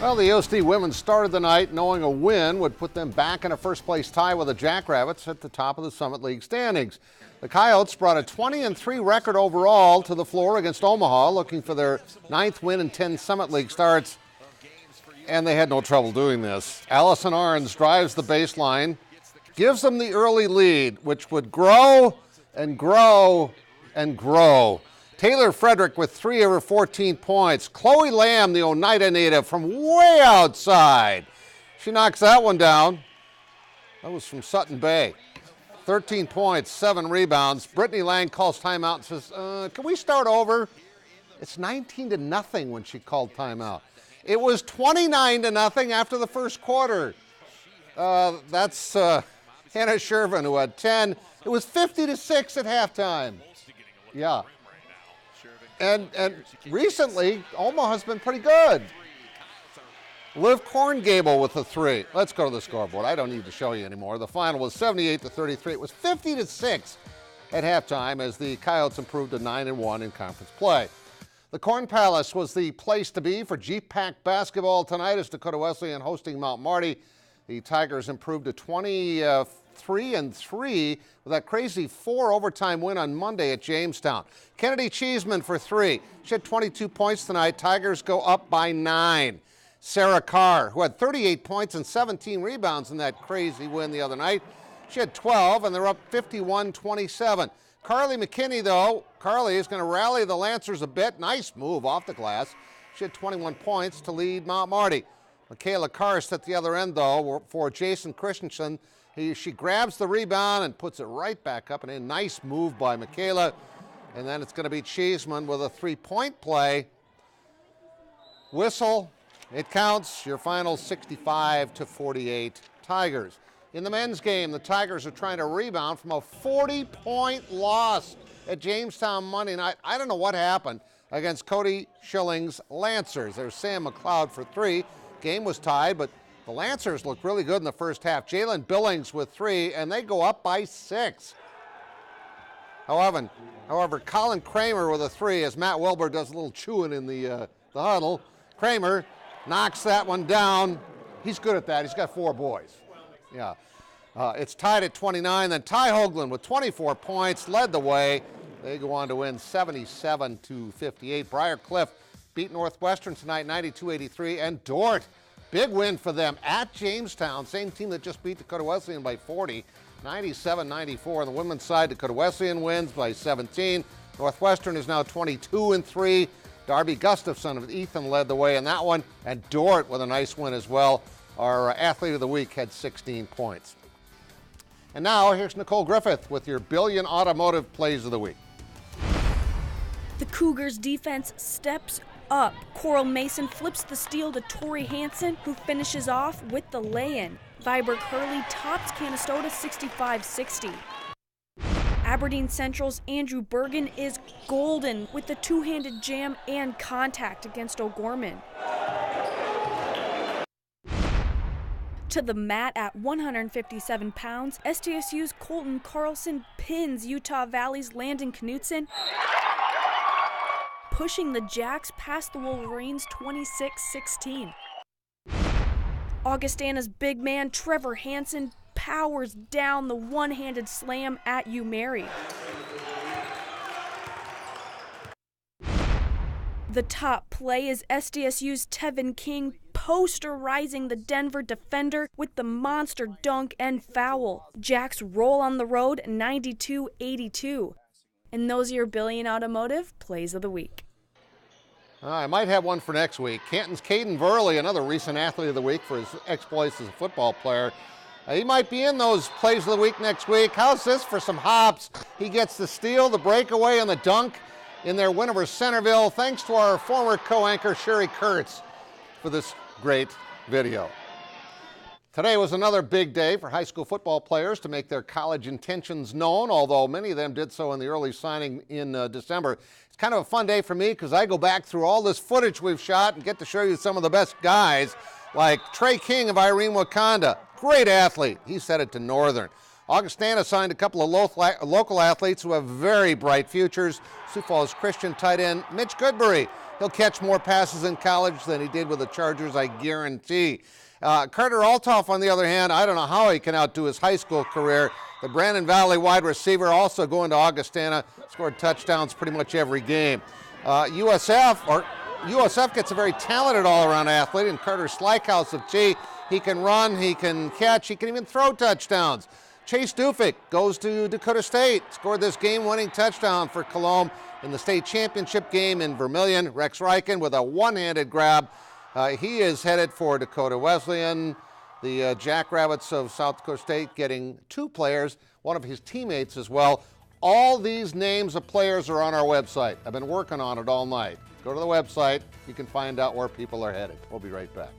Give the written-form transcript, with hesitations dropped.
Well, the OSD women started the night knowing a win would put them back in a first-place tie with the Jackrabbits at the top of the Summit League standings. The Coyotes brought a 20-3 record overall to the floor against Omaha, looking for their 9th win in 10 Summit League starts, and they had no trouble doing this. Allison Arns drives the baseline, gives them the early lead, which would grow and grow and grow. Taylor Frederick with 3 of her 14 points. Chloe Lamb, the Oneida native, from way outside. She knocks that one down. That was from Sutton Bay. 13 points, 7 rebounds. Brittany Lang calls timeout and says, can we start over? It's 19-0 when she called timeout. It was 29-0 after the first quarter. That's Hannah Shervin, who had 10. It was 50-6 at halftime. Yeah. And recently, Omaha's been pretty good. Liv Korngable with a 3. Let's go to the scoreboard. I don't need to show you anymore. The final was 78-33. It was 50-6 at halftime as the Coyotes improved to 9-1 in conference play. The Corn Palace was the place to be for GPAC basketball tonight as Dakota Wesleyan hosting Mount Marty. The Tigers improved to 23-3 with that crazy 4 overtime win on Monday at Jamestown. Kennedy Cheeseman for 3. She had 22 points tonight. Tigers go up by 9. Sarah Carr, who had 38 points and 17 rebounds in that crazy win the other night. She had 12, and they're up 51-27. Carly McKinney, though, Carly is going to rally the Lancers a bit. Nice move off the glass. She had 21 points to lead Mount Marty. Michaela Karst at the other end, though, for Jason Christensen. She grabs the rebound and puts it right back up and in. Nice move by Michaela. And then it's going to be Cheeseman with a 3-point play. Whistle. It counts. Your final 65-48 Tigers. In the men's game, the Tigers are trying to rebound from a 40-point loss at Jamestown Monday night. I don't know what happened against Cody Schilling's Lancers. There's Sam McLeod for 3. Game was tied, but the Lancers looked really good in the first half. Jalen Billings with 3, and they go up by 6. However, Colin Kramer with a 3 as Matt Wilbur does a little chewing in the huddle. Kramer knocks that one down. He's good at that. He's got 4 boys. Yeah. It's tied at 29. Then Ty Hoagland with 24 points led the way. They go on to win 77-58. Briar Cliff beat Northwestern tonight 92-83. And Dordt, big win for them at Jamestown. Same team that just beat Dakota Wesleyan by 40, 97-94. On the women's side, Dakota Wesleyan wins by 17. Northwestern is now 22-3. Darby Gustafson of Ethan led the way in that one. And Dordt with a nice win as well. Our athlete of the week had 16 points. And now here's Nicole Griffith with your Billion Automotive Plays of the Week. The Cougars defense steps up. Coral Mason flips the steal to Tori Hansen, who finishes off with the lay-in. Viborg Hurley tops Canastota 65-60. Aberdeen Central's Andrew Bergen is golden with the two-handed jam and contact against O'Gorman. To the mat at 157 pounds, SDSU's Colton Carlson pins Utah Valley's Landon Knutson, pushing the Jacks past the Wolverines 26-16. Augustana's big man Trevor Hansen powers down the one-handed slam at UMary. The top play is SDSU's Tevin King posterizing the Denver defender with the monster dunk and foul. Jacks roll on the road 92-82. And those are your Billion Automotive Plays of the Week. I might have one for next week. Canton's Caden Verley, another recent athlete of the week for his exploits as a football player. He might be in those Plays of the Week next week. How's this for some hops? He gets the steal, the breakaway, and the dunk in their win over Centerville. Thanks to our former co-anchor Sherry Kurtz for this great video. Today was another big day for high school football players to make their college intentions known, although many of them did so in the early signing in December. It's kind of a fun day for me because I go back through all this footage we've shot and get to show you some of the best guys, like Trey King of Irene Wakanda. Great athlete. He's headed to Northern. Augustana signed a couple of local athletes who have very bright futures. Sioux Falls Christian tight end Mitch Goodbury He'll catch more passes in college than he did with the Chargers, I guarantee. Carter Althoff, on the other hand, I don't know how he can outdo his high school career. The Brandon Valley wide receiver, also going to Augustana, scored touchdowns pretty much every game. USF gets a very talented all-around athlete in Carter Slykouse of G. He can run, he can catch, he can even throw touchdowns. Chase Dufik goes to Dakota State, scored this game-winning touchdown for Cologne in the state championship game in Vermillion. Rex Ryken with a one-handed grab. He is headed for Dakota Wesleyan. The Jackrabbits of South Dakota State getting 2 players, one of his teammates as well. All these names of players are on our website. I've been working on it all night. Go to the website. You can find out where people are headed. We'll be right back.